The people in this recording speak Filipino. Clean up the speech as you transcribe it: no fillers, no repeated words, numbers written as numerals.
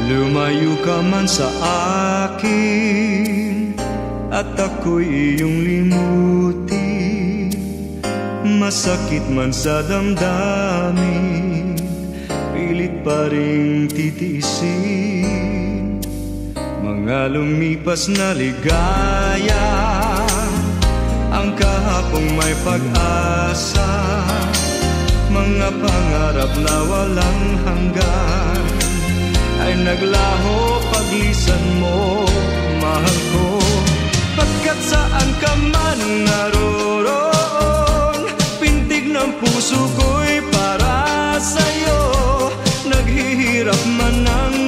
Lumayo ka man sa akin at ako'y iyong limutin. Masakit man sa damdamin, pilit pa ring titiisin. Mga lumipas na ligaya, ang kahapong may pag-asa, mga pangarap na walang hanggan ay naglaho paglisan mo, mahal ko. Pagkat saan ka man naroon, pintig ng puso ko'y para sa'yo. Naghihirap man ang